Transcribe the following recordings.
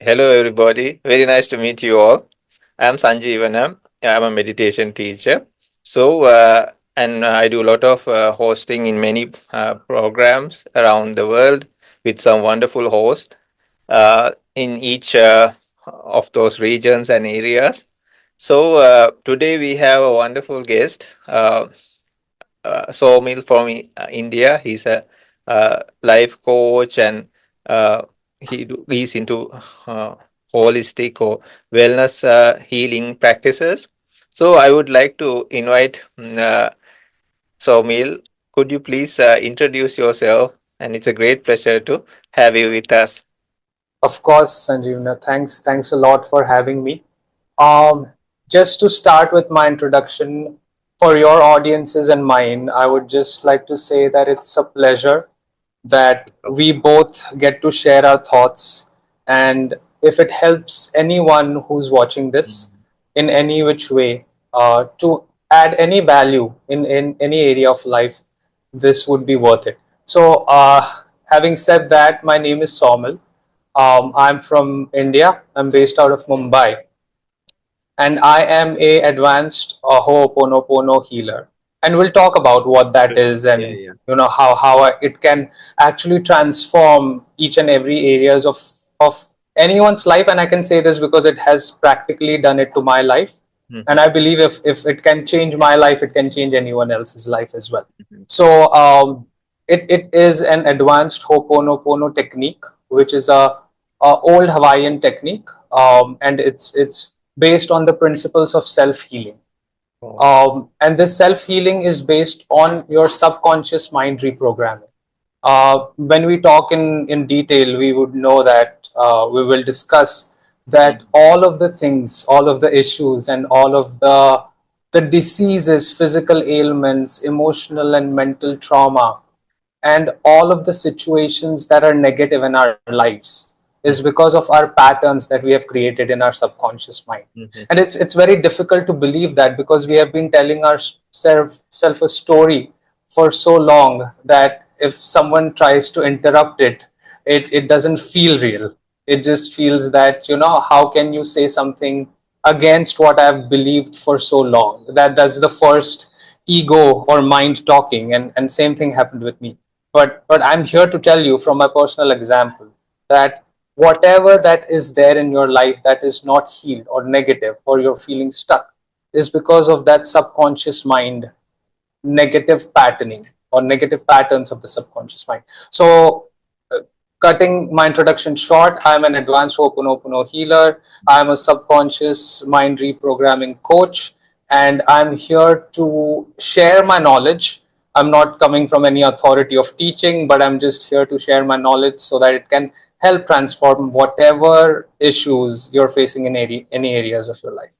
Hello, everybody. Very nice to meet you all. I'm Sanjivana. I'm a meditation teacher. And I do a lot of hosting in many programs around the world with some wonderful hosts in each of those regions and areas. Today we have a wonderful guest, Saumil from India. He's a life coach and he's into uh, holistic or wellness healing practices. So I would like to invite Saumil. Could you please introduce yourself? And it's a great pleasure to have you with us. Of course, Sanjeevna. Thanks a lot for having me. Um, just to start with my introduction, for your audiences and mine, I would just like to say that it's a pleasure that we both get to share our thoughts. And if it helps anyone who's watching this Mhm. in any which way to add any value in any area of life, this would be worth it. So, having said that, my name is Saumil. I'm from India. I'm based out of Mumbai, and I am a advanced Ho'oponopono healer. And we'll talk about what that is, Yeah, and yeah. how it can actually transform each and every areas of anyone's life. And I can say this because it has practically done it to my life, and Mhm, I believe if it can change my life, it can change anyone else's life as well. mhm. So it is an advanced Ho'oponopono technique, which is a old Hawaiian technique, and it's based on the principles of self healing. Oh, And this self healing is based on your subconscious mind reprogramming. When we talk in detail, we would know that we will discuss that mhm, all of the things, all of the issues, and all of the diseases, physical ailments, emotional and mental trauma, and all of the situations that are negative in our lives is mhm, because of our patterns that we have created in our subconscious mind. mhm. And it's very difficult to believe that because we have been telling ourself a story for so long that if someone tries to interrupt it doesn't feel real. It just feels that, how can you say something against what I've believed for so long? That's the first ego or mind talking, and same thing happened with me. But I'm here to tell you from my personal example that whatever that is there in your life that is not healed or negative or you're feeling stuck is because of that subconscious mind negative patterning or negative patterns of the subconscious mind. So, uh, cutting my introduction short, I'm an advanced Ho'oponopono healer. I'm a subconscious mind reprogramming coach, and I'm here to share my knowledge. I'm not coming from any authority of teaching, but I'm just here to share my knowledge so that it can help transform whatever issues you're facing in any areas of your life.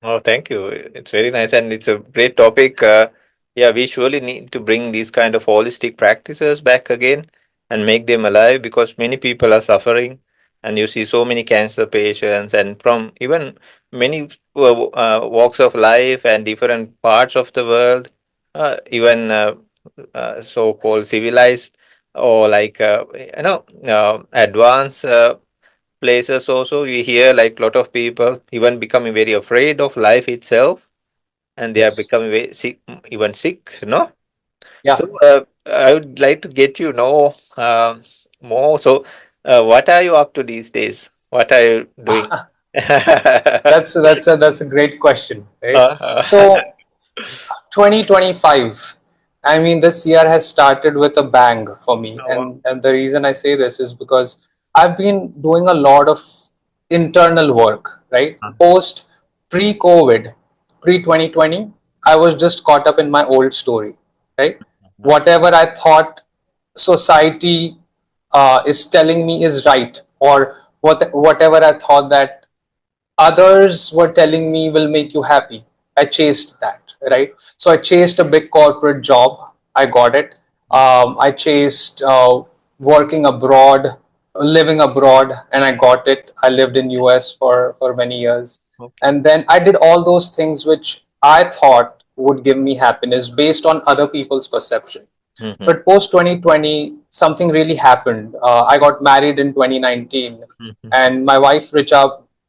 Oh, thank you. It's very nice and it's a great topic. Yeah, we surely need to bring these kind of holistic practices back again and make them alive because many people are suffering, and you see so many cancer patients and from even many walks of life and different parts of the world, even so-called civilized or advanced places also we hear like lot of people even becoming very afraid of life itself, and they are Yes. becoming very sick, even sick, no? Yeah. So I would like to get more. So what are you up to these days? What are you doing? That's a great question, right? Uh, So 2025, I mean, this year has started with a bang for me, oh, wow. and the reason I say this is because I've been doing a lot of internal work, right? Post pre-COVID, pre 2020, I was just caught up in my old story, right? Whatever I thought society is telling me is right, or whatever I thought that others were telling me will make you happy. I chased that, right? So I chased a big corporate job. I got it. I chased working abroad, living abroad, and I got it. I lived in US for many years, Okay. and then I did all those things which I thought would give me happiness based on other people's perception. Mhm. But post 2020, something really happened. I got married in 2019, Mhm. and my wife Richa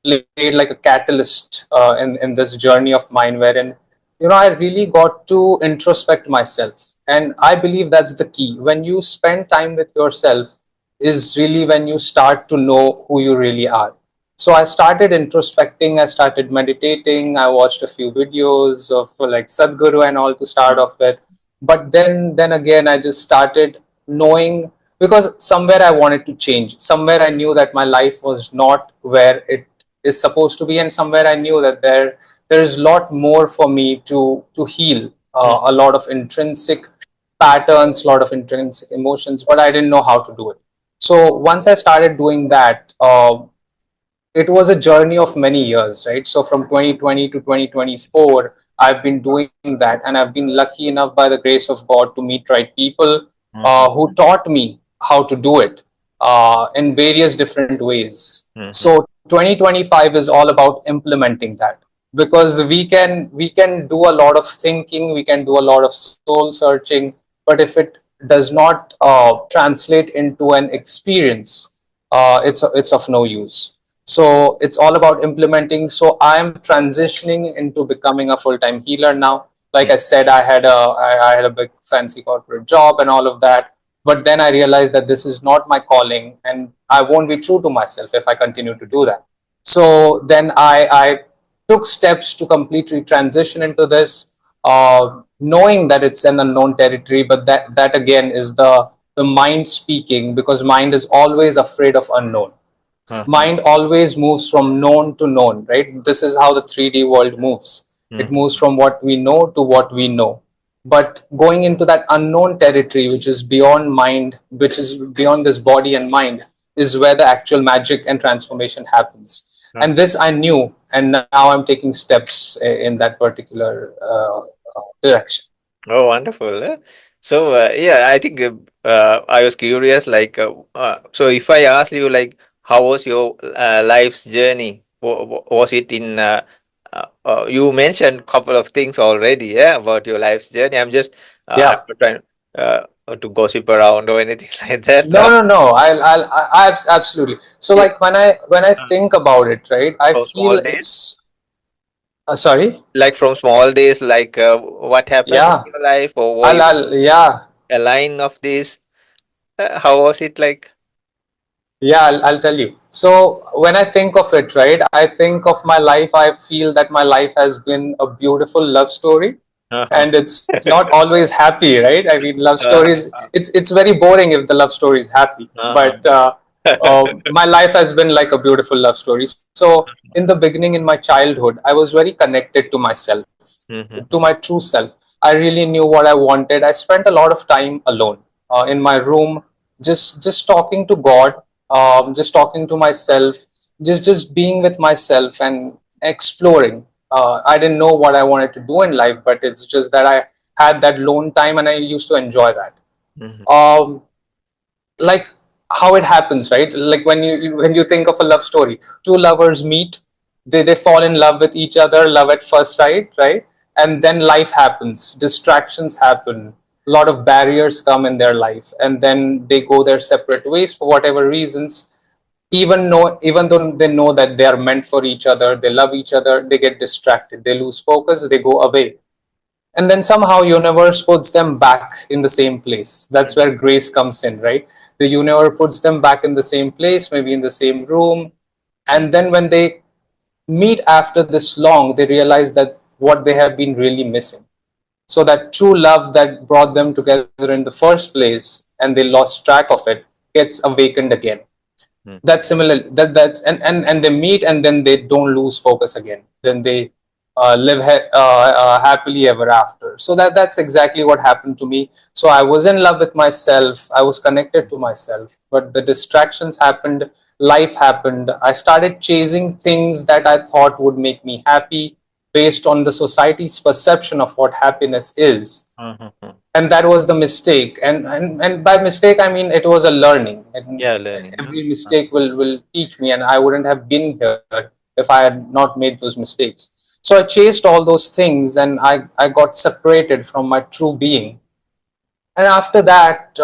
played like a catalyst in this journey of mine, wherein I really got to introspect myself, and I believe that's the key. When you spend time with yourself, is really when you start to know who you really are. So I started introspecting, I started meditating, I watched a few videos of like Sadhguru and all to start off with. But then again I just started knowing, because somewhere I wanted to change. Somewhere I knew that my life was not where it is supposed to be, and somewhere I knew that there is a lot more for me to heal, Mhm. a lot of intrinsic patterns, a lot of intrinsic emotions, but I didn't know how to do it. So once I started doing that, it was a journey of many years, right? So from 2020 to 2024, I've been doing that, and I've been lucky enough by the grace of God to meet right people Mhm. who taught me how to do it in various different ways. Mhm. So 2025 is all about implementing that, because we can do a lot of thinking, we can do a lot of soul searching, but if it does not translate into an experience, it's of no use. So it's all about implementing. So I'm transitioning into becoming a full-time healer now. Like I said, I had a big fancy corporate job and all of that, but then I realized that this is not my calling, and I won't be true to myself if I continue to do that. So then I took steps to completely transition into this, knowing that it's an unknown territory, but that again is the mind speaking, because mind is always afraid of unknown. Mhm. Mind always moves from known to known, right? This is how the 3D world moves. It Mhm. moves from what we know to what we know. But going into that unknown territory, which is beyond mind, which is beyond this body and mind, is where the actual magic and transformation happens. And this I knew, and now I'm taking steps in that particular direction. Oh, wonderful. So, yeah, I think I was curious, like, so if I ask you, like, how was your life's journey? Was it in, you mentioned couple of things already, yeah, about your life's journey. I'm Yeah. not trying to gossip around or anything like that. No, no, no. Absolutely. So, Yeah, like when I uh, think about it, right? I from small feel days, it's sorry. like from small days, like what happened in Yeah. your life, or were you Yeah. a line of this? How was it like? Yeah, I'll tell you. So when I think of it, right, I think of my life. I feel that my life has been a beautiful love story, Uh-huh. and it's not always happy, right? I mean, love Uh, stories. It's very boring if the love story is happy, uh-huh. but my life has been like a beautiful love story. So in the beginning, in my childhood, I was very connected to myself, to my Mhm. true self. I really knew what I wanted. I spent a lot of time alone in my room, just talking to God, just talking to myself, just being with myself and exploring. I didn't know what I wanted to do in life, but it's just that I had that lone time, and I used to enjoy that. Mhm. Um, like how it happens, right? Like when you think of a love story, two lovers meet, they fall in love with each other, love at first sight, right? And then life happens, distractions happen, a lot of barriers come in their life, and then they go their separate ways for whatever reasons. Even though they know that they are meant for each other, they love each other, they get distracted, they lose focus, they go away, and then somehow universe puts them back in the same place. That's where grace comes in, right? The universe puts them back in the same place, maybe in the same room, Mhm. and then when they meet after this long, they realize that what they have been really missing. So that true love that brought them together in the first place, and they lost track of it, gets awakened again. Mhm. That's similar. That's and they meet, and then they don't lose focus again. Then they live happily ever after. So that's exactly what happened to me. So I was in love with myself, I was connected to myself, but the distractions happened, life happened. I started chasing things that I thought would make me happy, based on the society's perception of what happiness is. Mhm. And that was the mistake, and by mistake I mean it was a learning, and Yeah, learning. No? every mistake will teach me, and I wouldn't have been here if I had not made those mistakes. So I chased all those things, and I got separated from my true being. And after that,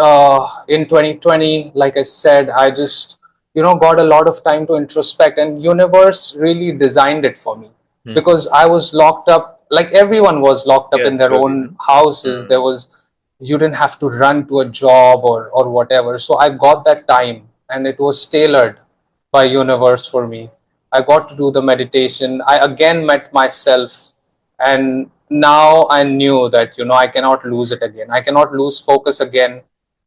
in 2020, like I said, I just, got a lot of time to introspect, and universe really designed it for me, Mm-hmm. because I was locked up, like everyone was locked up in Yes, their surely. own houses. There Mm-hmm. was, you didn't have to run to a job or whatever. So I got that time, and it was tailored by universe for me. I got to do the meditation. I again met myself, and now I knew that, I cannot lose it again. I cannot lose focus again.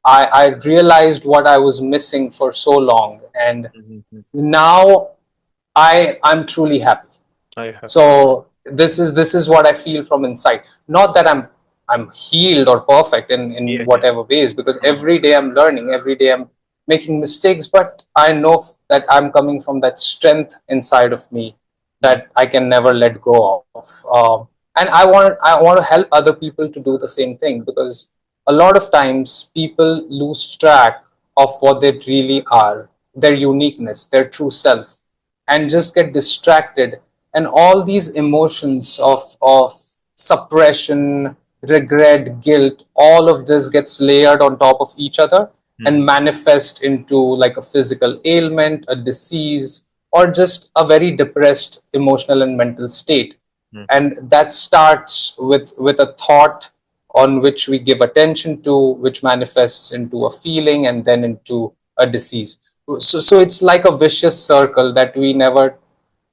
I realized what I was missing for so long, and Mm-hmm. now I'm truly happy. I have. So this is what I feel from inside. Not that I'm healed or perfect in Yeah, yeah. whatever ways, because Mm-hmm. every day I'm learning, every day I'm making mistakes, but I know that I'm coming from that strength inside of me that I can never let go of. And I want to help other people to do the same thing, because a lot of times people lose track of what they really are, their uniqueness, their true self, and just get distracted, and all these emotions of suppression, regret, guilt, all of this gets layered on top of each other and Mm-hmm. manifest into like a physical ailment, a disease, or just a very depressed emotional and mental state. Mm-hmm. And that starts with a thought on which we give attention to, which manifests into a feeling and then into a disease. So it's like a vicious circle that we never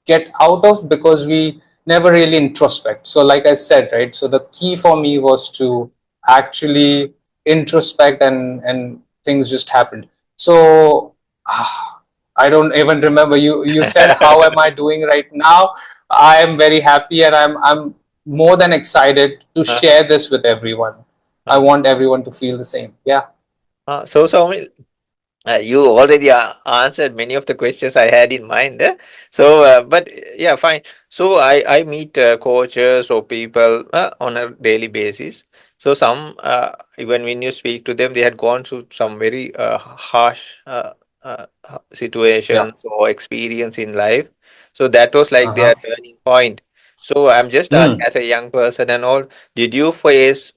get out of, because we never really introspect. So like I said, right, so the key for me was to actually introspect, and things just happened. So I don't even remember, you said how am I doing right now. I am very happy, and I'm more than excited to Uh-huh. share this with everyone. I Uh-huh. want everyone to feel the same. Yeah. So, Soumil, you already answered many of the questions I had in mind. But yeah, fine. So I meet coaches or people on a daily basis. So some even when you speak to them, they had gone through some very harsh Yeah. situations or experience in life. So that was like their Uh-huh. turning point. So I'm just asking, Mm. as a young person and all, did you face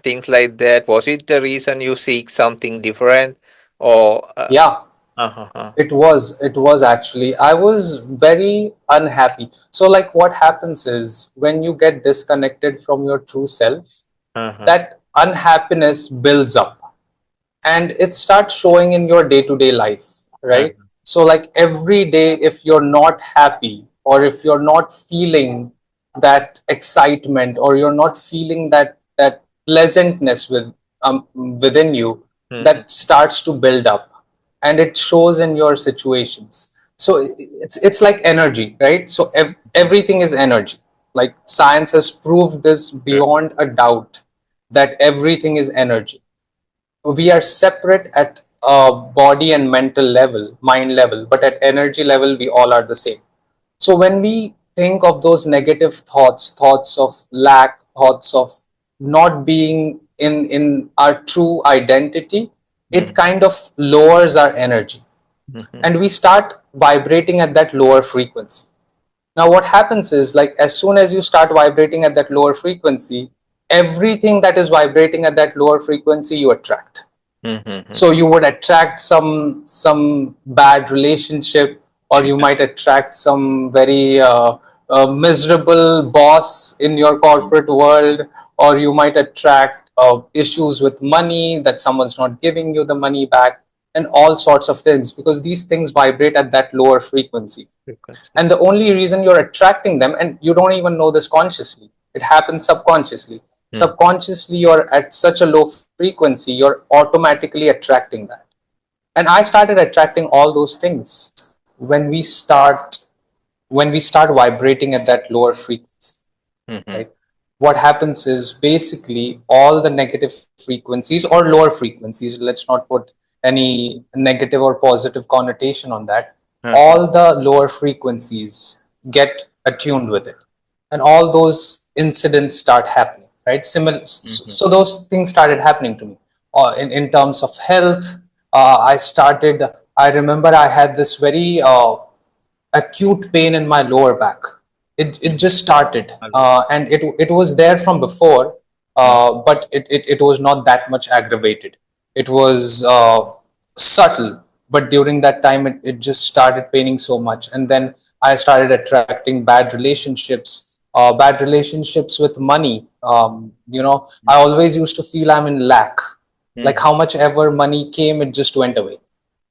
things like that? Was it the reason you seek something different? Or Yeah. uh-huh, It was actually, I was very unhappy. So like what happens is, when you get disconnected from your true self, uh-huh, that unhappiness builds up, and it starts showing in your day-to-day life, right? uh-huh, So like every day, if you're not happy, or if you're not feeling that excitement, or you're not feeling that pleasantness within you, mhm, that starts to build up, and it shows in your situations. So it's like energy, right? So mhm. everything is energy. Like science has proved this Correct. beyond a doubt, that everything is energy. We are separate at a body and mental level, mind level, but at energy level, we all are the same. So when we think of those negative thoughts, thoughts of lack, thoughts of not being in our true identity, it Mhm, kind of lowers our energy, mhm, and we start vibrating at that lower frequency. Now, what happens is, like, as soon as you start vibrating at that lower frequency, everything that is vibrating at that lower frequency, you attract. mhm, So mhm. you would attract some bad relationship, or you might attract some very miserable boss in your corporate world, or you might attract issues with money, that someone's not giving you the money back, and all sorts of things, because these things vibrate at that lower frequency. Frequency. And the only reason you're attracting them, and you don't even know this consciously, it happens subconsciously. Mm, Subconsciously, you're at such a low frequency, you're automatically attracting that. And I started attracting all those things when we start vibrating at that lower frequency, mhm, right? What happens is, basically, all the negative frequencies or lower frequencies, let's not put any negative or positive connotation on that, uh-huh, all the lower frequencies get attuned with it, and all those incidents start happening, right? Similar, mhm, so those things started happening to me, in terms of health. I remember I had this very acute pain in my lower back. It mhm. just started, Always. and it was there from before. but it was not that much aggravated. It was subtle, but during that time, it just started paining so much. And then I started attracting bad relationships with money. I always used to feel I'm in lack. Like how much ever money came, it just went away.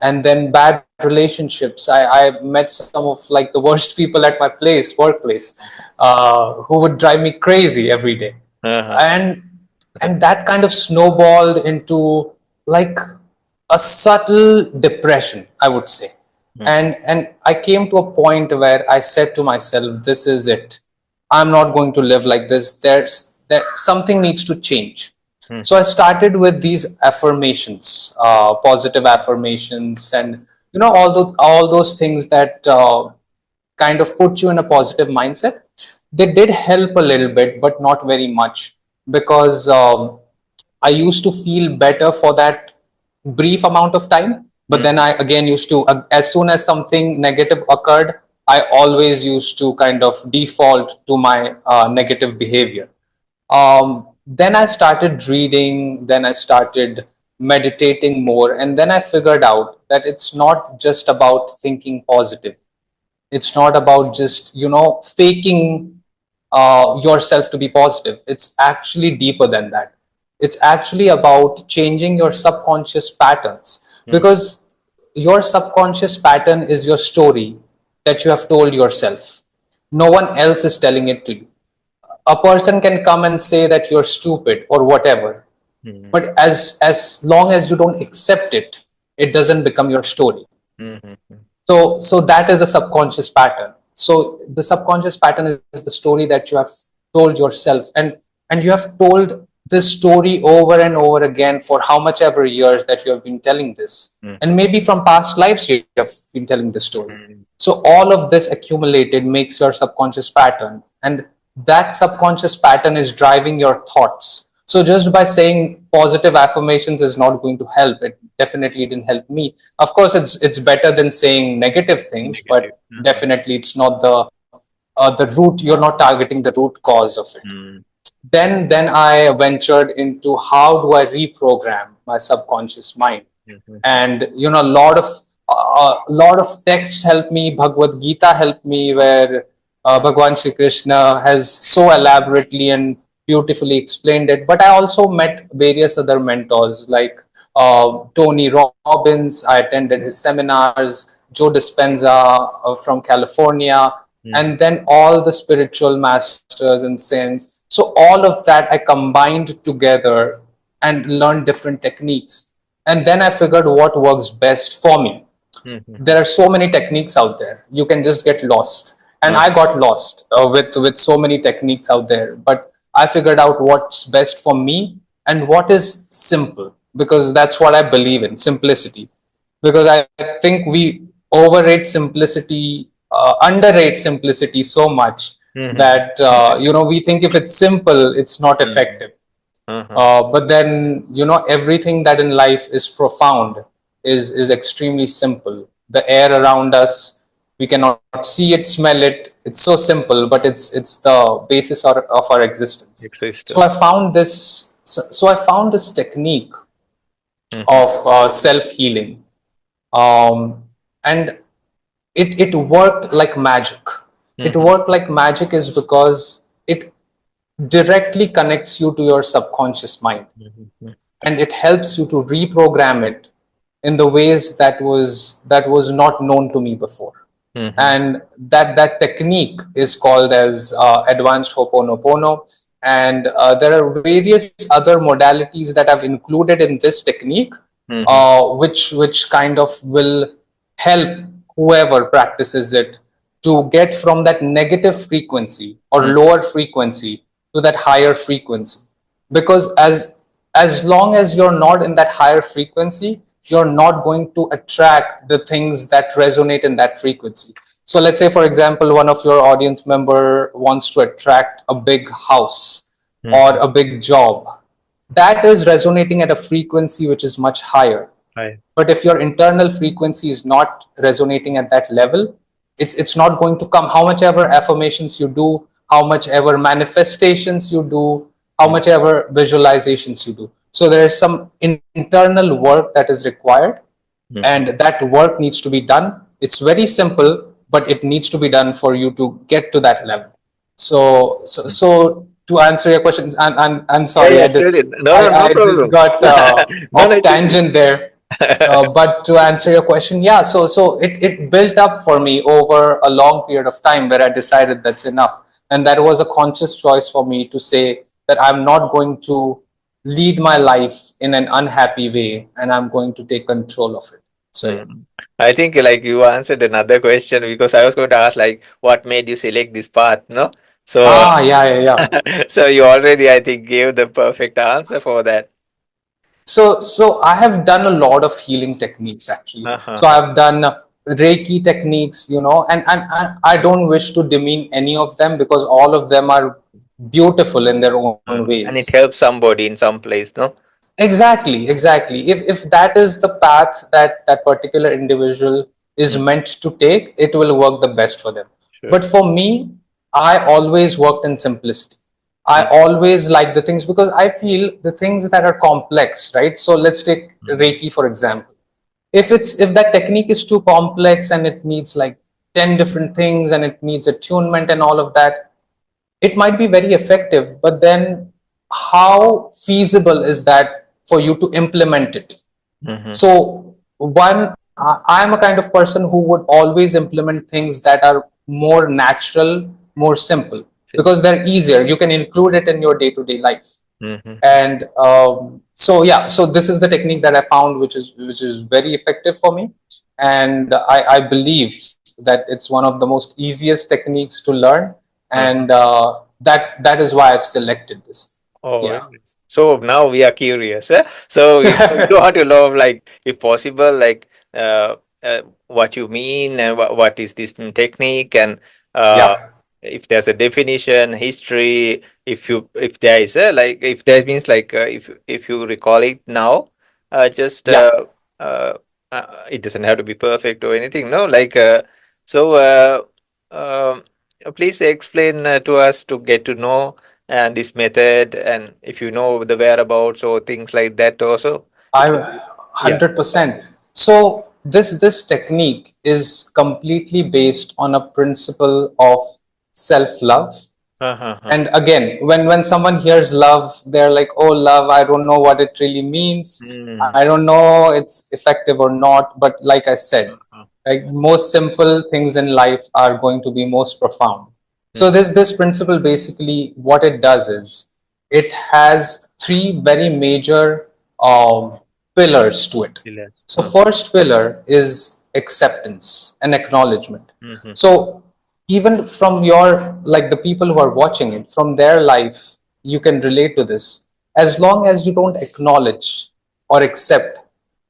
And then bad relationships. I met some of like the worst people at my workplace, who would drive me crazy every day. Uh-huh. And that kind of snowballed into like a subtle depression, I would say. And I came to a point where I said to myself, this is it. I'm not going to live like this. There something needs to change. So I started with these affirmations, positive affirmations, and all those things that kind of put you in a positive mindset. They did help a little bit, but not very much, because I used to feel better for that brief amount of time. But then I again used to, as soon as something negative occurred, I always used to kind of default to my negative behavior. Then I started reading, then I started meditating more, and then I figured out that it's not just about thinking positive. It's not about just faking yourself to be positive. It's actually deeper than that. It's actually about changing your subconscious patterns, because your subconscious pattern is your story that you have told yourself. No one else is telling it to you. A person can come and say that you're stupid or whatever, but as long as you don't accept it, it doesn't become your story. So that is a subconscious pattern. So the subconscious pattern is the story that you have told yourself, and you have told this story over and over again for how much ever years that you have been telling this, and maybe from past lives you have been telling this story. So all of this accumulated makes your subconscious pattern, and that subconscious pattern is driving your thoughts. So just by saying positive affirmations is not going to help. It definitely didn't help me. Of course, it's better than saying negative things, Negative. but definitely it's not the root. You're not targeting the root cause of it. Then I ventured into how do I reprogram my subconscious mind. And a lot of texts help me. Bhagavad Gita helped me, where Bhagwan Shri Krishna has so elaborately and beautifully explained it. But I also met various other mentors like Tony Robbins. I attended his seminars. Joe Dispenza from California, and then all the spiritual masters and saints. So all of that I combined together and learned different techniques. And then I figured what works best for me. There are so many techniques out there. You can just get lost. And I got lost with so many techniques out there. But I figured out what's best for me and what is simple, because that's what I believe in, simplicity. Because I think we overrate simplicity, underrate simplicity so much that we think if it's simple, it's not effective. But then everything that in life is profound is extremely simple. The air around us, we cannot see it, smell it. It's so simple, but it's the basis of our existence. So I found this technique of self-healing, and it worked like magic. It worked like magic is because it directly connects you to your subconscious mind, and it helps you to reprogram it in the ways that was not known to me before. And that technique is called as advanced Ho'oponopono. And there are various other modalities that I've included in this technique, which kind of will help whoever practices it to get from that negative frequency or lower frequency to that higher frequency. Because as long as you're not in that higher frequency, you're not going to attract the things that resonate in that frequency. So let's say, for example, one of your audience member wants to attract a big house or a big job. That is resonating at a frequency which is much higher. Right. But if your internal frequency is not resonating at that level, it's not going to come. How much ever affirmations you do, how much ever manifestations you do, how much ever visualizations you do. So there is some internal work that is required, and Mm-hmm. that work needs to be done. It's very simple, but it needs to be done for you to get to that level. So to answer your questions, I'm Yeah, sorry, yeah, surely. No, no, no I just problem. got No, no, off tangent there. it's. But to answer your question, yeah, so it built up for me over a long period of time where I decided that's enough. And that was a conscious choice for me to say that I'm not going to lead my life in an unhappy way, and I'm going to take control of it. So yeah. Mm. I think like you answered another question because I was going to ask like what made you select this path, no? So Yeah, yeah, yeah. so you already I think gave the perfect answer for that. So I have done a lot of healing techniques actually. So Uh-huh. I've done Reiki techniques, and I don't wish to demean any of them because all of them are beautiful in their own And ways. it helps somebody in some place, no? Exactly, exactly. If that is the path that that particular individual is Mm. meant to take, it will work the best for them. Sure. But for me, I always worked in simplicity. I Mm. always like the things because I feel the things that are complex, right? So let's take Mm. Reiki for example. If that technique is too complex and it needs like 10 different things and it needs attunement and all of that, it might be very effective, but then how feasible is that for you to implement it? Mm-hmm. So, one, I'm a kind of person who would always implement things that are more natural, more simple, because Simple. they're easier. You can include it in your day to day life. Mm-hmm. And so, yeah, so this is the technique that I found, which is very effective for me. And I believe that it's one of the most easiest techniques to learn. And Uh-huh. that is why I've selected this. Oh, Yeah. yes. So now we are curious. Eh? So you want to love, like, if possible, like, what you mean and what is this technique, and uh, Yeah. if there's a definition, history, if there is a like, if there means like, if you recall it now, just Yeah. it doesn't have to be perfect or anything. No, like, so um, please explain to us to get to know and this method, and if you know the whereabouts or things like that also, it I will be. Yeah. 100%. So this technique is completely based on a principle of self love. Uh-huh. And again, when someone hears love, they're like, "Oh, love! I don't know what it really means. Mm. I don't know it's effective or not." But like I said, Uh-huh. like most simple things in life are going to be most profound. So Mm. this principle basically what it does is it has three very major pillars to it. Yes. So first pillar is acceptance and acknowledgement. Mm-hmm. So even from your like the people who are watching it from their life, you can relate to this. As long as you don't acknowledge or accept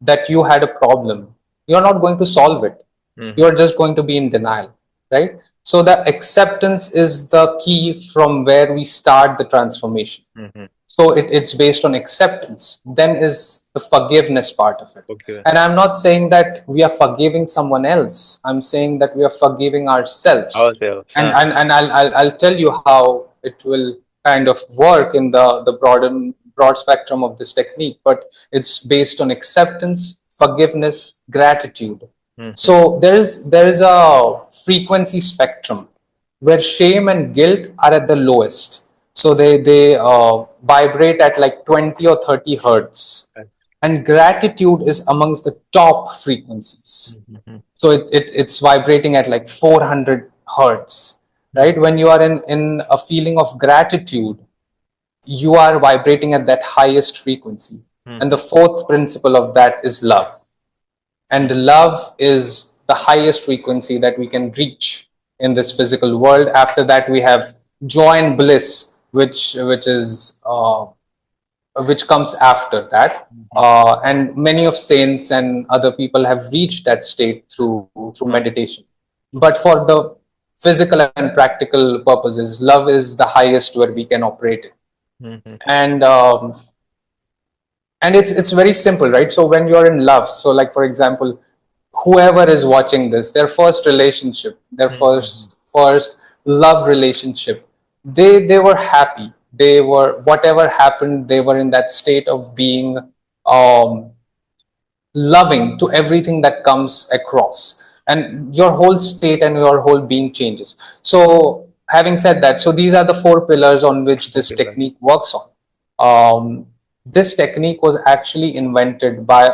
that you had a problem, you're not going to solve it. Mm-hmm. You're just going to be in denial, right? So the acceptance is the key from where we start the transformation. Mm-hmm. So it's based on acceptance. Then is the forgiveness part of it. Okay. And I'm not saying that we are forgiving someone else. I'm saying that we are forgiving ourselves. Ourselves. And I'll tell you how it will kind of work in the broad spectrum of this technique. But it's based on acceptance, forgiveness, gratitude. Mm-hmm. So there is a frequency spectrum where shame and guilt are at the lowest. So they vibrate at like 20 or 30 hertz, and gratitude is amongst the top frequencies. Mm-hmm. So it's vibrating at like 400 hertz, Mm-hmm. right? When you are in a feeling of gratitude, you are vibrating at that highest frequency. And the fourth principle of that is love. And love is the highest frequency that we can reach in this physical world. After that, we have joy and bliss, which comes after that. Mm-hmm. And many of saints and other people have reached that state through meditation. But for the physical and practical purposes, love is the highest where we can operate it. Mm-hmm. And it's very simple, right? So when you're in love, so like for example, whoever is watching this, their first relationship, their Mm-hmm. first love relationship, they were happy. They were, whatever happened, they were in that state of being um, loving to everything that comes across, and your whole state and your whole being changes. So having said that, so these are the four pillars on which this Okay. technique works on. This technique was actually invented by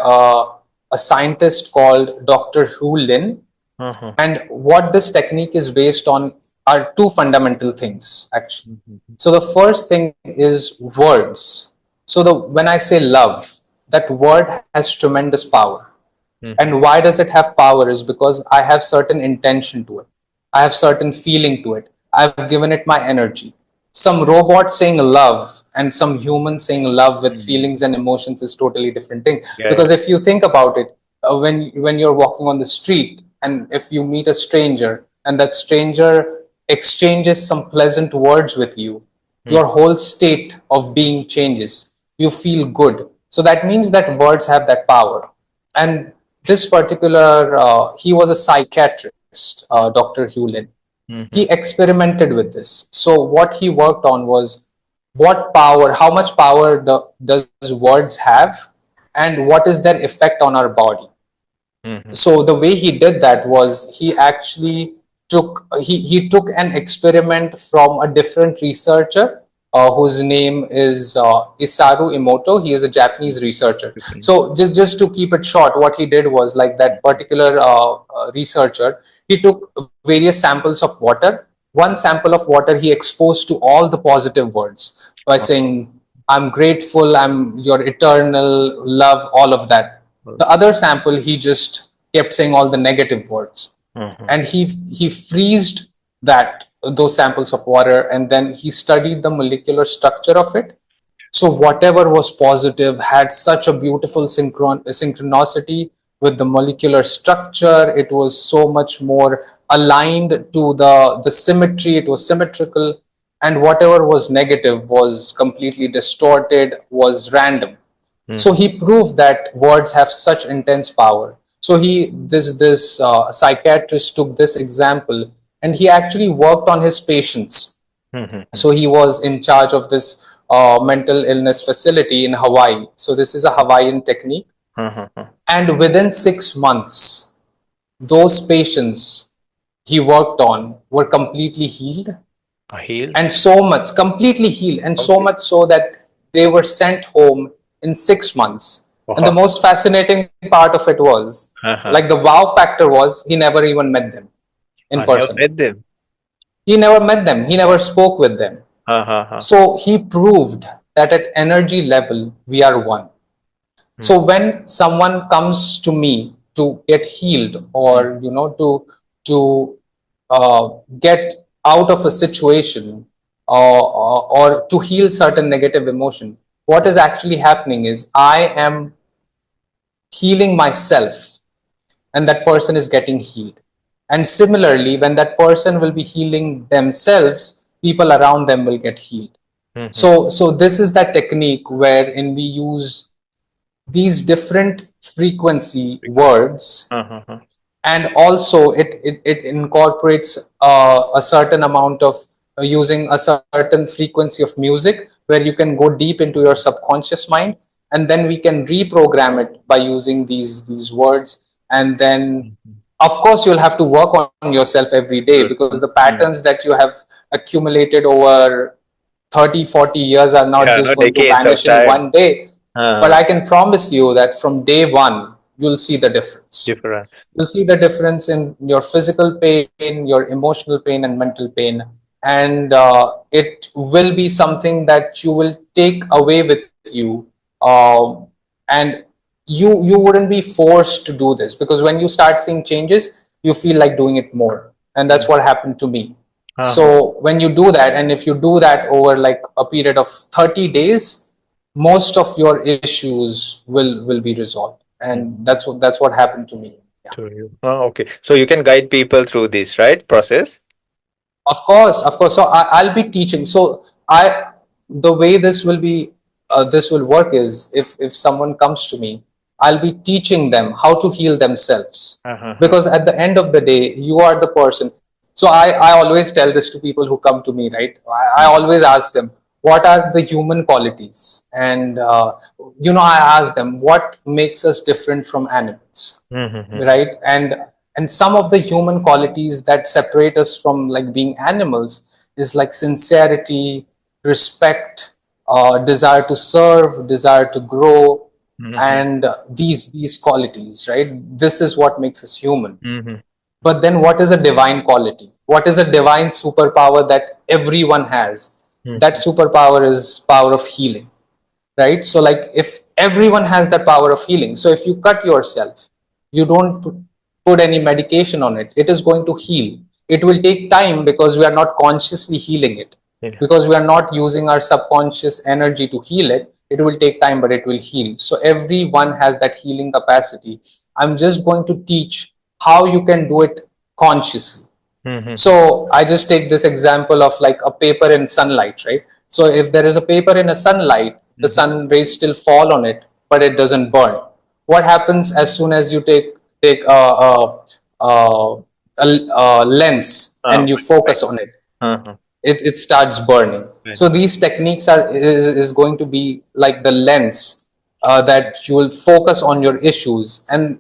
a scientist called Dr. Hu Lin. Uh-huh. And what this technique is based on are two fundamental things, actually. Mhm. So the first thing is words. So the when I say love, that word has tremendous power. And Mhm. why does it have power is because I have certain intention to it. I have certain feeling to it. I've given it my energy. Some robot saying love and some human saying love with feelings Mhm. and emotions is totally different thing. Yeah. Because if you think about it, when you're walking on the street and if you meet a stranger and that stranger exchanges some pleasant words with you, Mm. your whole state of being changes. You feel good. So that means that words have that power. And this particular, he was a psychiatrist, Dr. Hewlin. He Mhm. experimented with this. So what he worked on was what power, how much power does words have, and what is their effect on our body. Mhm. So the way he did that was he actually he took an experiment from a different researcher whose name is Isaru Emoto. He is a Japanese researcher. Mhm. So just to keep it short, what he did was like that particular researcher, he took various samples of water. One sample of water he exposed to all the positive words by Oh, saying, I'm grateful, I'm your eternal love, all of that. The okay. other sample, he just kept saying all the negative words, Mhm. and he freezed that those samples of water, and then he studied the molecular structure of it. So whatever was positive had such a beautiful synchronicity with the molecular structure. It was so much more aligned to the symmetry. It was symmetrical, and whatever was negative was completely distorted, was random. So Mhm. he proved that words have such intense power. So this psychiatrist took this example and he actually worked on his patients. Mhm. So he was in charge of this mental illness facility in Hawaii. So this is a Hawaiian technique. Uh-huh. And within 6 months, those patients he worked on were completely healed, Healed. and so much completely healed, and so Okay. much so that they were sent home in 6 months. And the Wow. most fascinating part of it was, like, Uh-huh. the wow factor was he never even met them in I never person. met them. He never met them, he never Wow. spoke with them. Uh-huh. So he proved that at energy level we are one. So Mhm. when someone comes to me to get healed, or to get out of a situation, or to heal certain negative emotion, what is actually happening is I am healing myself, and that person is getting healed. And similarly, when that person will be healing themselves, people around them will get healed. Mhm. So this is that technique wherein we use these different frequency words, Uh-huh. and also it incorporates a certain amount of using a certain frequency of music where you can go deep into your subconscious mind, and then we can reprogram it by using these words. And then Mhm. of course you'll have to work on yourself every day, because the patterns Mhm. that you have accumulated over 30, 40 years are not Yeah, just no going to decades of vanish in time. one day. But Uh, I can promise you that from day one, you'll see the difference. different. You'll see the difference in your physical pain, your emotional pain, and mental pain. And it will be something that you will take away with you. And you wouldn't be forced to do this, because when you start seeing changes, you feel like doing it more. And that's Mm. what happened to me. Uh-huh. So when you do that, and if you do that over like a period of 30 days, most of your issues will be resolved. And Mhm. that's what happened to me. Yeah. To you. Oh, okay. So you can guide people through this, right? Process. Of course, of course. So I'll be teaching. So I the way this will work is, if someone comes to me, I'll be teaching them how to heal themselves. Uh-huh. Because at the end of the day, you are the person. So I always tell this to people who come to me, right? I Mm. always ask them, what are the human qualities, and I ask them what makes us different from animals, Mm-hmm. right? And some of the human qualities that separate us from like being animals is like sincerity, respect, desire to serve, desire to grow, Mm-hmm. and these qualities, right? This is what makes us human. Mm-hmm. But then what is a divine quality? What is a divine superpower that everyone has? That Mm-hmm. superpower is power of healing, right? So like if everyone has that power of healing, so if you cut yourself, you don't put any medication on it, it is going to heal. It will take time because we are not consciously healing it, Yeah. because we are not using our subconscious energy to heal it. It will take time, but it will heal. So everyone has that healing capacity. I'm just going to teach how you can do it consciously. Mm-hmm. So I just take this example of like a paper in sunlight, right? So if there is a paper in a sunlight, the Mm-hmm. sun rays still fall on it, but it doesn't burn. What happens as soon as you take a lens Oh, and you right. focus on it? Uh-huh. It starts burning. Right. So these techniques is going to be like the lens that you will focus on your issues, and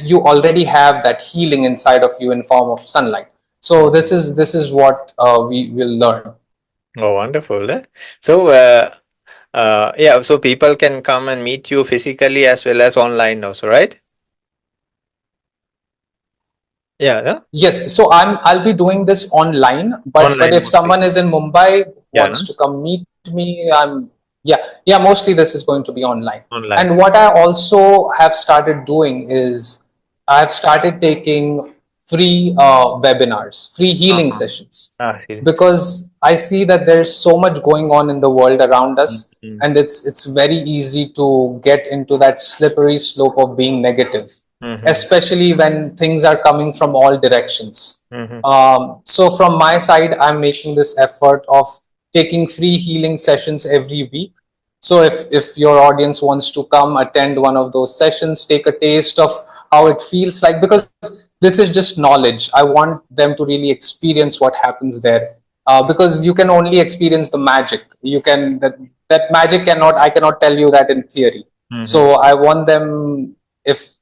you already have that healing inside of you in form of sunlight. So this is what we will learn. Oh, wonderful. So, yeah, so people can come and meet you physically as well as online also, right? Yeah, yeah? Yes, so I'll be doing this online, but Online if mostly. someone is in Mumbai Yeah, wants no? to come meet me, yeah, mostly this is going to be online. Online. And what I also have started doing is I've started taking free webinars, free healing Uh-huh. sessions, Ah, see. because I see that there's so much going on in the world around us, Mm-hmm. and it's very easy to get into that slippery slope of being negative, Mm-hmm. especially when things are coming from all directions. Mm-hmm. So from my side, I'm making this effort of taking free healing sessions every week. So if your audience wants to come attend one of those sessions, take a taste of how it feels like, because this is just knowledge. I want them to really experience what happens there, because you can only experience the magic. You can that magic cannot I cannot tell you that in theory. Mm-hmm. So I want them, if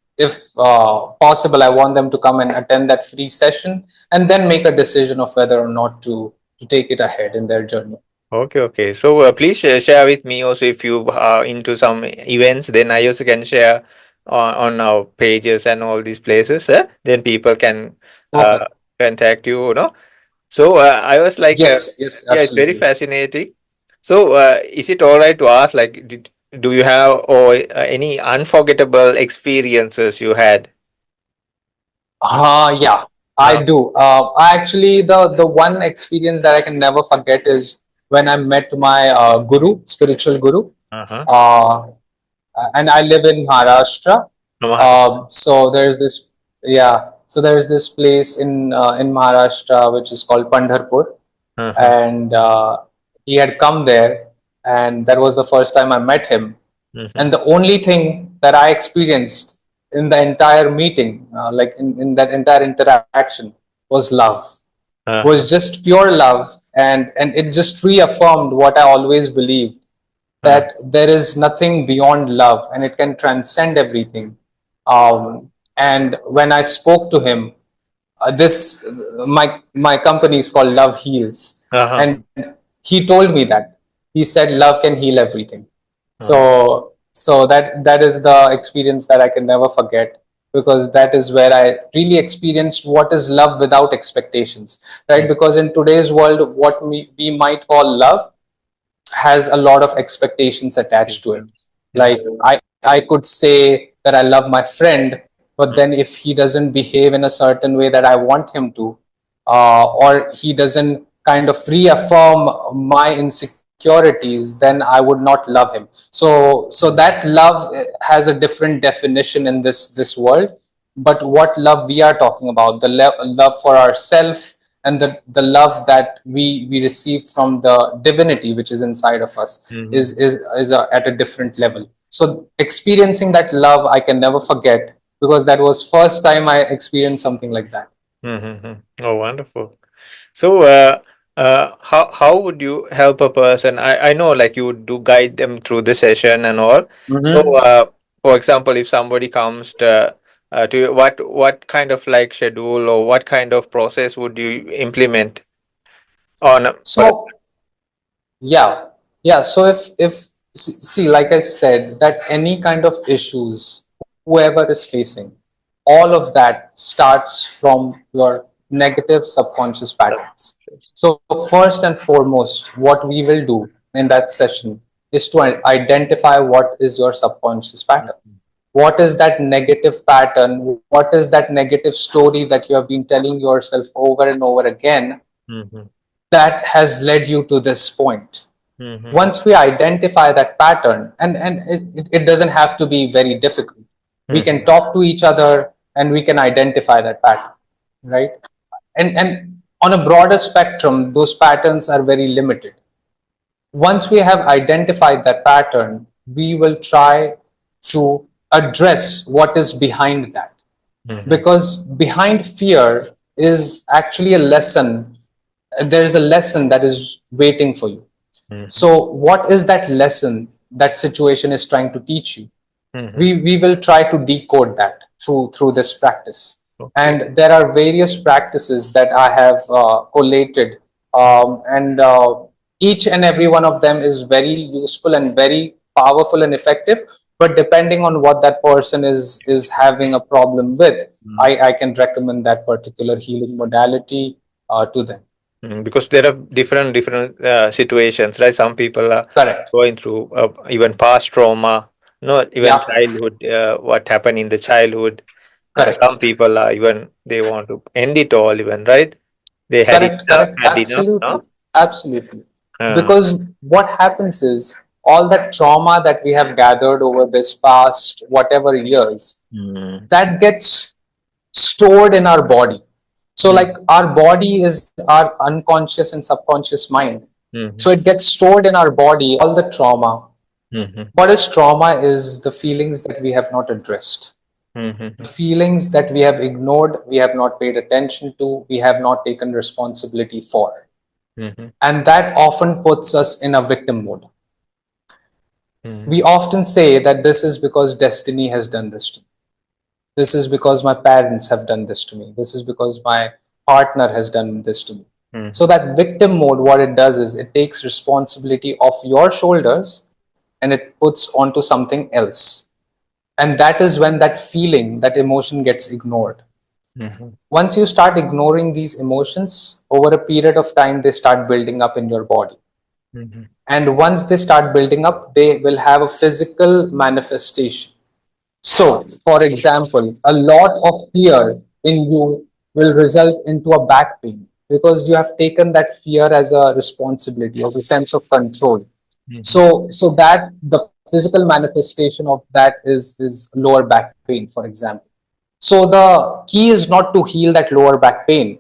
possible, I want them to come and attend that free session, and then make a decision of whether or not to take it ahead in their journey. Okay, okay. So please share with me also if you are into some events, then I also can share on our pages and all these places. Then people can uh, Perfect. contact you, you know. So I was like, Yes, yes, yeah, it's very absolutely. fascinating. So is it all right to ask, like, do you have or any unforgettable experiences you had? Yeah, Uh, I do. Actually, the one experience that I can never forget is when I met my guru, spiritual guru. uh-huh. Uh, and I live in Maharashtra. So there's this, yeah. So there's this place in Maharashtra which is called Pandharpur, Uh-huh. and he had come there, and that was the first time I met him. Mhm. And the only thing that I experienced in the entire meeting, like in that entire interaction, was love. Was Uh-huh. just pure love, and it just reaffirmed what I always believed, Uh, that there is nothing beyond love and it can transcend everything. And when I spoke to him, this my company is called Love Heals, uh-huh. and he told me that, he said love can heal everything. Uh-huh. So that is the experience that I can never forget, because that is where I really experienced what is love without expectations, right? Because in today's world, what we might call love has a lot of expectations attached to it. Yes. Like I could say that I love my friend, but then if he doesn't behave in a certain way that I want him to, or he doesn't kind of reaffirm my insecurities, then I would not love him. So that love has a different definition in this world. But what love we are talking about, the love for ourselves, and the love that we receive from the divinity which is inside of us, Mm-hmm. is at a different level. So experiencing that love I can never forget, because that was first time I experienced something like that. Mm-hmm. Oh, wonderful. So, How would you help a person? I know like you would do guide them through the session and all. So Hmm. for example, if somebody comes to you, what kind of like schedule or what kind of process would you implement on a person? So yeah, yeah. So see, like I said, that any kind of issues whoever is facing, all of that starts from your negative subconscious patterns. So first and foremost, what we will do in that session is to identify what is your subconscious pattern. What is that negative pattern? What is that negative story that you have been telling yourself over and over again Mm-hmm. that has led you to this point? Mm-hmm. Once we identify that pattern, and it doesn't have to be very difficult, we can Mm-hmm. talk to each other and we can identify that pattern, right? And on a broader spectrum, those patterns are very limited. Once we have identified that pattern, we will try to address what is behind that, Mm-hmm. because behind fear is actually a lesson. There is a lesson that is waiting for you. Mm-hmm. So, what is that lesson that situation is trying to teach you? Mm-hmm. We will try to decode that through this practice. Okay. And there are various practices that I have collated, and each and every one of them is very useful and very powerful and effective. But depending on what that person is having a problem with, I can recommend that particular healing modality to them. Because there are different situations, right? Some people are Correct. going through even past trauma, not even Yeah. childhood, what happened in the childhood. Some Correct. people are even they want to end it all, even right? They Correct, correct. had enough, Absolutely. no? Absolutely. Uh, Because what happens is all that trauma that we have gathered over this past whatever years, mm, that gets stored in our body. So, mm, like, our body is our unconscious and subconscious mind. mm, So, it gets stored in our body, all the trauma. mm, What is trauma is the feelings that we have not addressed, mm, feelings that we have ignored, we have not paid attention to, we have not taken responsibility for. mm, And that often puts us in a victim mode. mm, We often say that this is because destiny has done this to me. This is because my parents have done this to me. This is because my partner has done this to me. So, mm, that victim mode, what it does is it takes responsibility off your shoulders and it puts onto something else. And that is when that feeling, that emotion gets ignored. mm, Once you start ignoring these emotions, over a period of time, they start building up in your body. mm, And once they start building up, they will have a physical manifestation. So, for example, a lot of fear in you will result into a back pain because you have taken that fear as a responsibility, as a sense of control. mm, So that the physical manifestation of that is lower back pain, for example. So the key is not to heal that lower back pain,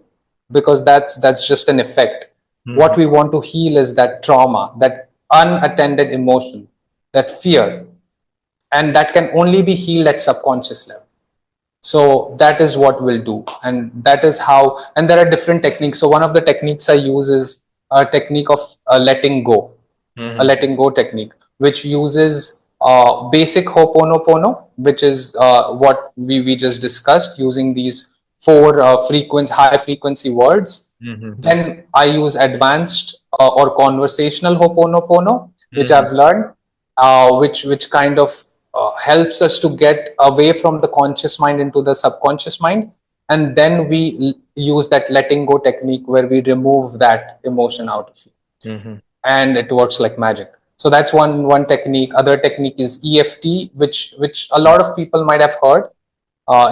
because that's just an effect. What mm, we want to heal is that trauma, that unattended emotion, that fear, and that can only be healed at subconscious level. So that is what we'll do, and that is how. And there are different techniques. So one of the techniques I use is a technique of letting go, a mm, letting go technique, which uses basic Ho'oponopono, which is what we just discussed, using these four high frequency words. mm, Then I use advanced or conversational Ho'oponopono, which mm, I've learned, which kind of helps us to get away from the conscious mind into the subconscious mind. And then we use that letting go technique where we remove that emotion out of you, mm, and it works like magic. So that's one technique. Other technique is EFT, which a lot of people might have heard,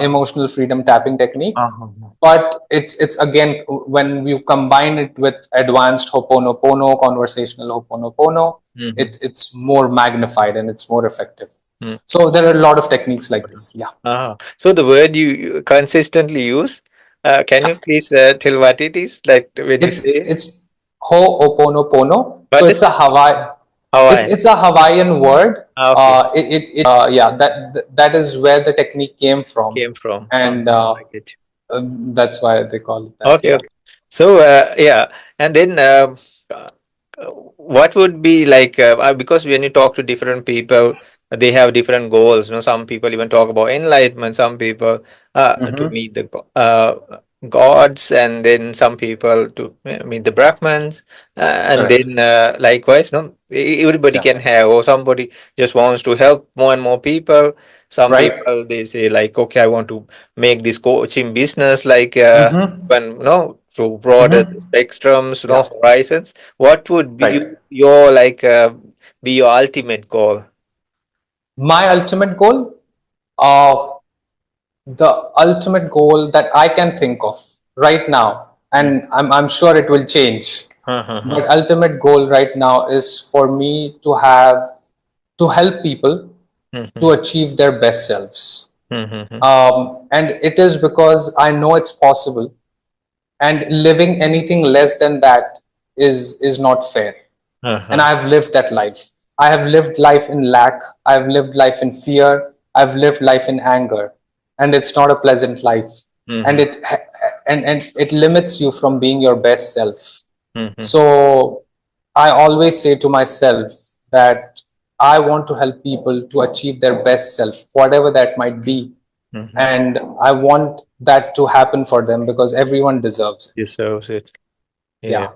emotional freedom tapping technique. uh-huh. But it's again, when you combine it with advanced Ho'oponopono, conversational Ho'oponopono, Mhm, it's more magnified and it's more effective. mm. So there are a lot of techniques like this. Yeah. So the word you consistently use, can you please tell what it is? Like when you say, It's Ho'oponopono. So what it's is a Hawaii. Hawaiian? It's a Hawaiian word. Okay, Yeah, that is where the technique came from, came from. and I get that's why they call it you. that. Okay, Yeah. okay. So yeah, and then uh, what would be like because when you talk to different people, they have different goals. You know, some people even talk about enlightenment. Some people to Mm-hmm. meet the gods, and then some people to meet the Brahmins, and Correct. then likewise, no, everybody Yeah. can have, or somebody just wants to help more and more people. Some Right. people they say like, okay, I want to make this coaching business like. Mm-hmm. When through broader Mm-hmm. spectrums, Yeah. horizons, what would be Right. your like be your ultimate goal? My ultimate goal, uh, the ultimate goal that I can think of right now, Mm. and I'm sure it will change. Mhm, But ultimate goal right now is for me to help people to mhm, achieve their best selves. mhm, And it is because I know it's possible, and living anything less than that is not fair. And uh-huh, I've lived that life. I have lived life in lack. I've lived life in fear. I've lived life in anger, and it's not a pleasant life. And mhm, it limits you from being your best self. mhm, So I always say to myself that I want to help people to achieve their best self, whatever that might be, mhm. and I want that to happen for them because everyone deserves it. Deserves it. Yeah. Yeah.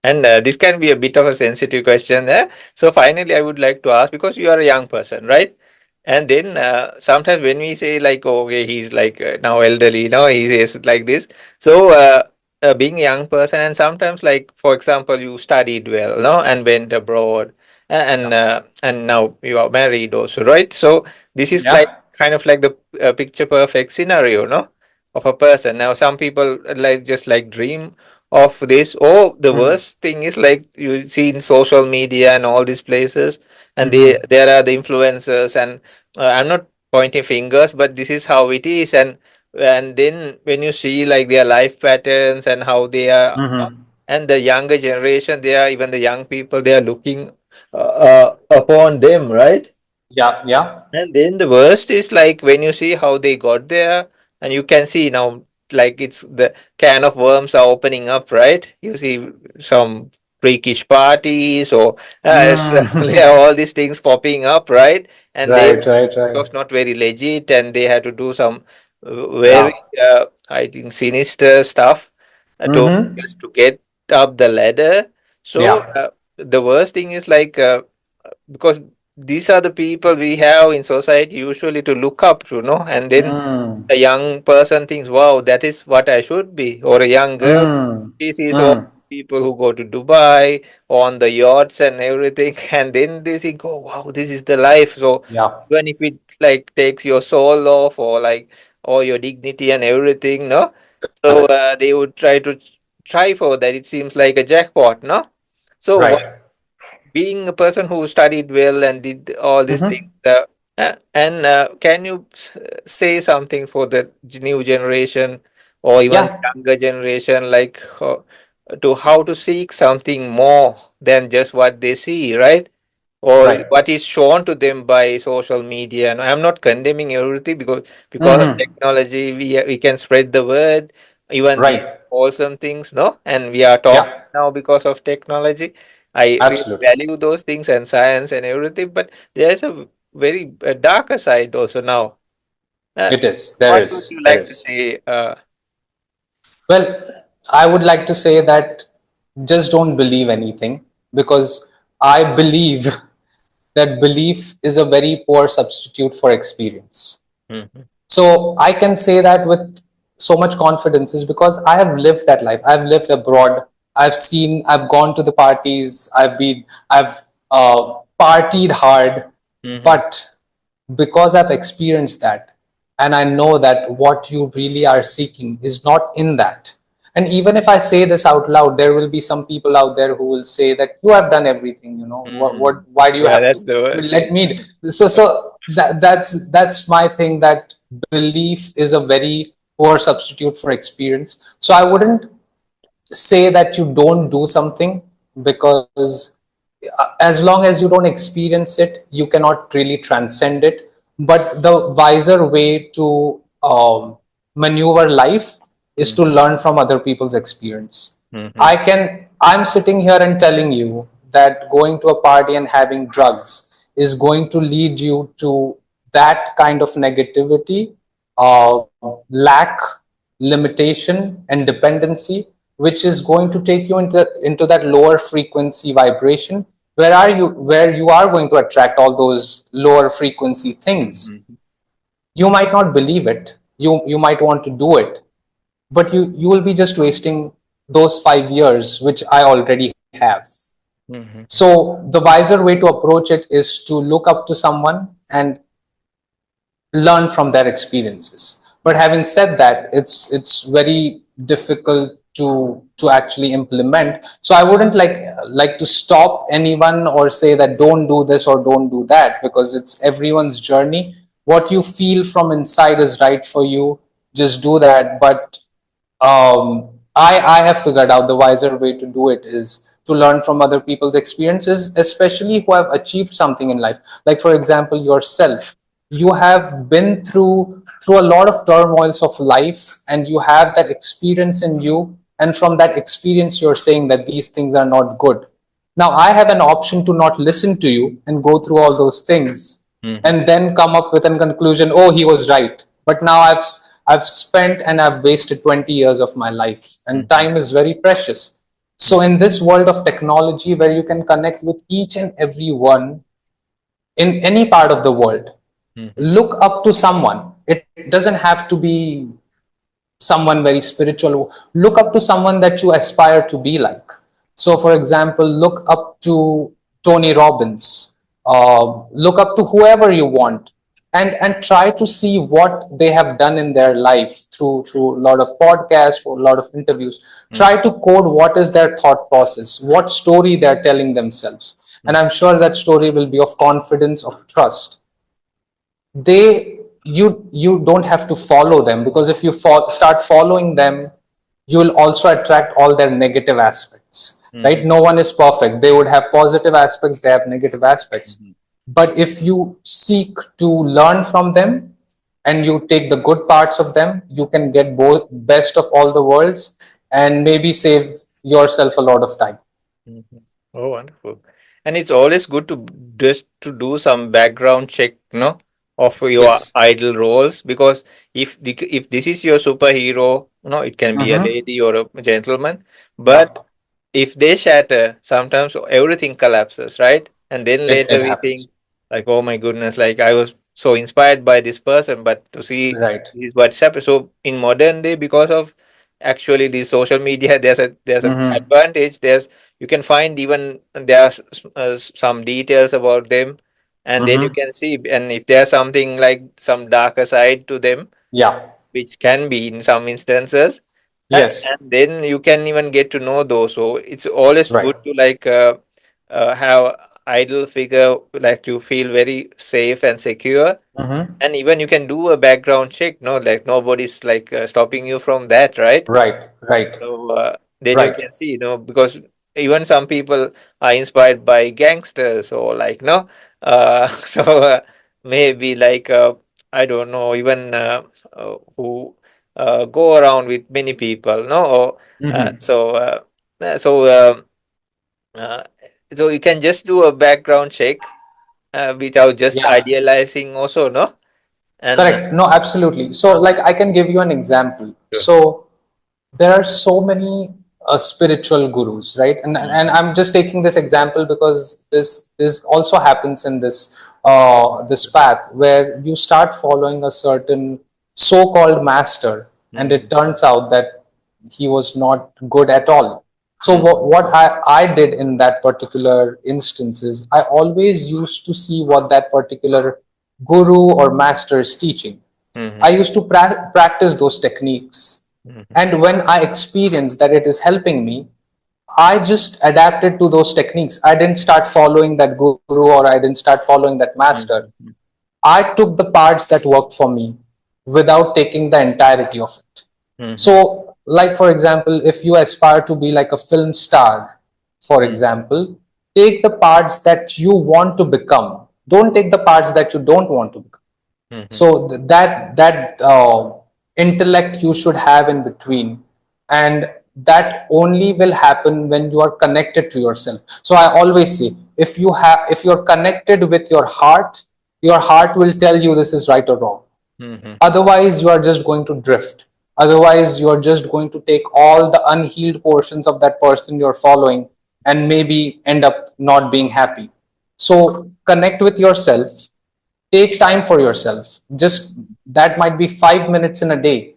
And this can be a bit of a sensitive question. So finally, I would like to ask because you are a young person, right? And then sometimes when we say like, oh, okay, he's like now elderly, no, he says like this. So being a young person, and sometimes like for example, you studied well, no, and went abroad, and now you are married also, right? So this is like Yeah. kind of like the picture perfect scenario, no, of a person. Now some people like just like dream of this. Or the Mm-hmm. worst thing is like you see in social media and all these places, and Mm-hmm. there are the influencers, and I'm not pointing fingers, but this is how it is. And then when you see like their life patterns and how they are, Mm-hmm. and the younger generation, they are even the young people, they are looking upon them, right? Yeah. Yeah. And then the worst is like when you see how they got there, and you can see now, like it's the can of worms are opening up, right? You see some freakish parties, or Mm. there are all these things popping up, right? And they Right. Right. Right. was not very legit, and they had to do some very, Yeah. I think, sinister stuff to Mm-hmm. just to get up the ladder. So Yeah. the worst thing is like because these are the people we have in society usually to look up to, no? And then Mm. a young person thinks, wow, that is what I should be. Or a young girl, Mm. she sees all Mm. people who go to Dubai on the yachts and everything, and then they think, oh wow, this is the life. So Yeah. even if it like takes your soul off, or like or your dignity and everything, no? So Correct. they would try for that. It seems like a jackpot, no? So Right. being a person who studied well and did all these things, Mm-hmm. and can you say something for the new generation, or even Yeah. younger generation, like to how to seek something more than just what they see, right? Or Right. what is shown to them by social media. And I'm not condemning everything, because of Mm-hmm. technology we can spread the word, even these Right. awesome things, no? And we are talking Yeah. now because of technology. I really Absolutely. value those things and science and everything, but there's a very darker side also now. Uh, It is. There what would is. you There like to is. say? Well, I would like to say that just don't believe anything because I believe that belief is a very poor substitute for experience. Mhm, So I can say that with so much confidence is because I have lived that life. I've lived abroad. I've gone to the parties. I've partied hard, mhm, but because I've experienced that, and I know that what you really are seeking is not in that. And even if I say this out loud, there will be some people out there who will say that you have done everything. mhm. Why do you Yeah, have that's to the word. let me? So that's my thing. That belief is a very poor substitute for experience. So I wouldn't say that you don't do something because as long as you don't experience it, you cannot really transcend it. But the wiser way to maneuver life is to Mhm, learn from other people's experience. Mhm. I'm sitting here and telling you that going to a party and having drugs is going to lead you to that kind of negativity, lack, limitation, and dependency, which is going to take you into that lower frequency vibration. Where you are going to attract all those lower frequency things. Mhm. You might not believe it. You might want to do it, but you will be just wasting those 5 years which I already have. Mhm. So the wiser way to approach it is to look up to someone and learn from their experiences. But having said that, it's very difficult to actually implement. So I wouldn't like to stop anyone or say that don't do this or don't do that, because it's everyone's journey. What you feel from inside is right for you, just do that. But I have figured out the wiser way to do it is to learn from other people's experiences, especially who have achieved something in life. Like for example, yourself, you have been through a lot of turmoils of life, and you have that experience in you. And from that experience, you're saying that these things are not good. Now I have an option to not listen to you and go through all those things Mhm. and then come up with a conclusion, oh, he was right. But now I've spent and I've wasted 20 years of my life, and Mhm. time is very precious. So Mhm. in this world of technology where you can connect with each and every one in any part of the world, Mhm. look up to someone. It doesn't have to be someone very spiritual. Look up to someone that you aspire to be like. So for example, look up to Tony Robbins, look up to whoever you want, and try to see what they have done in their life through a lot of podcasts or a lot of interviews. Try Mhm. to code what is their thought process, what story they're telling themselves, and Mhm. I'm sure that story will be of confidence, of trust. You don't have to follow them, because if you start following them, you will also attract all their negative aspects, right? Mhm. No one is perfect. They would have positive aspects, they have negative aspects. Mhm. But if you seek to learn from them and you take the good parts of them, you can get both best of all the worlds and maybe save yourself a lot of time. Mhm. Oh, wonderful. And it's always good to just to do some background check, of your Yes. idol roles, because if this is your superhero, it can be a Mm-hmm. lady or a gentleman, Yeah. but if they shatter, sometimes everything collapses, right? And then It later we happens. think, like, oh my goodness, like I was so inspired by this person, but to see Right. this is what's happened. So in modern day, because of actually the social media, there's a Mm-hmm. advantage. You can find even there are some details about them, and then you Mm-hmm. can see, and if there's something like some darker side to them, Yeah. which can be in some instances, and Yes. then you can even get to know those. So it's always Right. good to like have idol figure like you feel very safe and secure, Mm-hmm. and even you can do a background check, no, like nobody's like stopping you from that, right? Right. Right. So then you Right. can see, because even some people are inspired by gangsters or like, no, so maybe like I don't know, even who go around with many people, no, or Mm-hmm. uh, so um, uh, so you can just do a background check without just Yeah. idealizing, also, no, and Correct. No, absolutely. So, like, I can give you an example. sure. So, there are so many spiritual gurus, right? And Mhm. I'm just taking this example because this also happens in this path where you start following a certain so-called master, and it Mhm. turns out that he was not good at all. So Mhm. what I did in that particular instance is I always used to see what that particular guru or master is teaching. I Mhm. used to practice those techniques. Mhm. And when I experienced that it is helping me, I just adapted to those techniques. I didn't start following that guru or I didn't start following that master. Mhm. I took the parts that worked for me without taking the entirety of it. Mhm. So, like for example, if you aspire to be like a film star, for Mhm. example, take the parts that you want to become. Don't take the parts that you don't want to become. Mhm. So that intellect you should have in between, and that only will happen when you are connected to yourself. So I always say, if you're connected with your heart will tell you this is right or wrong. Mm-hmm. Otherwise you are just going to drift. Otherwise you are just going to take all the unhealed portions of that person you're following and maybe end up not being happy. So connect with yourself, take time for yourself. Just that might be 5 minutes in a day.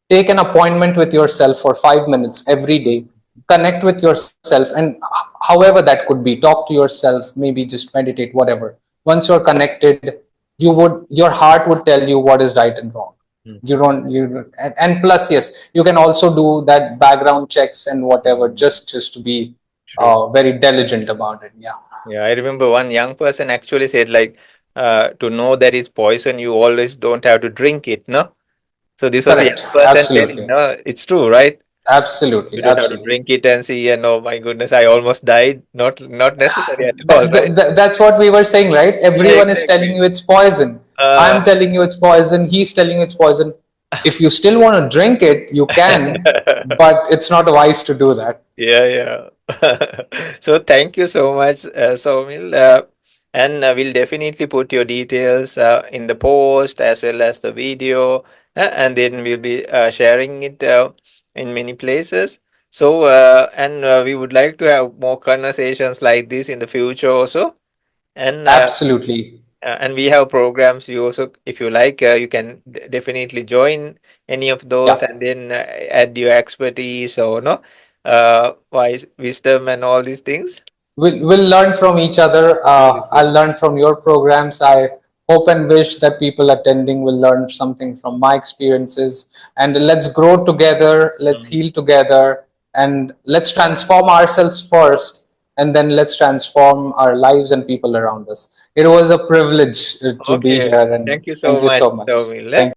Take an appointment with yourself for 5 minutes every day. Connect with yourself, and however that could be, talk to yourself, maybe just meditate, whatever. Once you're connected, your heart would tell you what is right and wrong. You Mm-hmm. don't you and plus, yes, you can also do that background checks and whatever, Mm-hmm. just to be True. very diligent about it. Yeah. Yeah, I remember one young person actually said like, to know that it's poison, you always don't have to drink it, no? So this was a young Correct. person telling, Absolutely. no, it's true, right? You Absolutely. don't have to Absolutely. drink it and see, and oh my goodness, I almost died. Not necessary at all, right? That's what we were saying, right? Yeah, Everyone is telling exactly. you it's poison. Uh, I'm telling you it's poison. He's telling you it's poison. If you still want to drink it, you can, but it's not wise to do that. yeah, yeah. So thank you so much, Saumil. And we'll definitely put your details in the post as well as the video, and then we'll be sharing it in many places. So, and we would like to have more conversations like this in the future also. And Absolutely. and we have programs. You also, if you like, you can definitely join any of those, Yeah. and then add your expertise or no, wise wisdom and all these things. We'll learn from each other. Surely, I'll surely. learn from your programs. I hope and wish that people attending will learn something from my experiences. And let's grow together, let's Mhm. heal together, and let's transform ourselves first, and then let's transform our lives and people around us. It was a privilege to be Okay. here, and Thank you so thank you much, so much. Tomil. Thank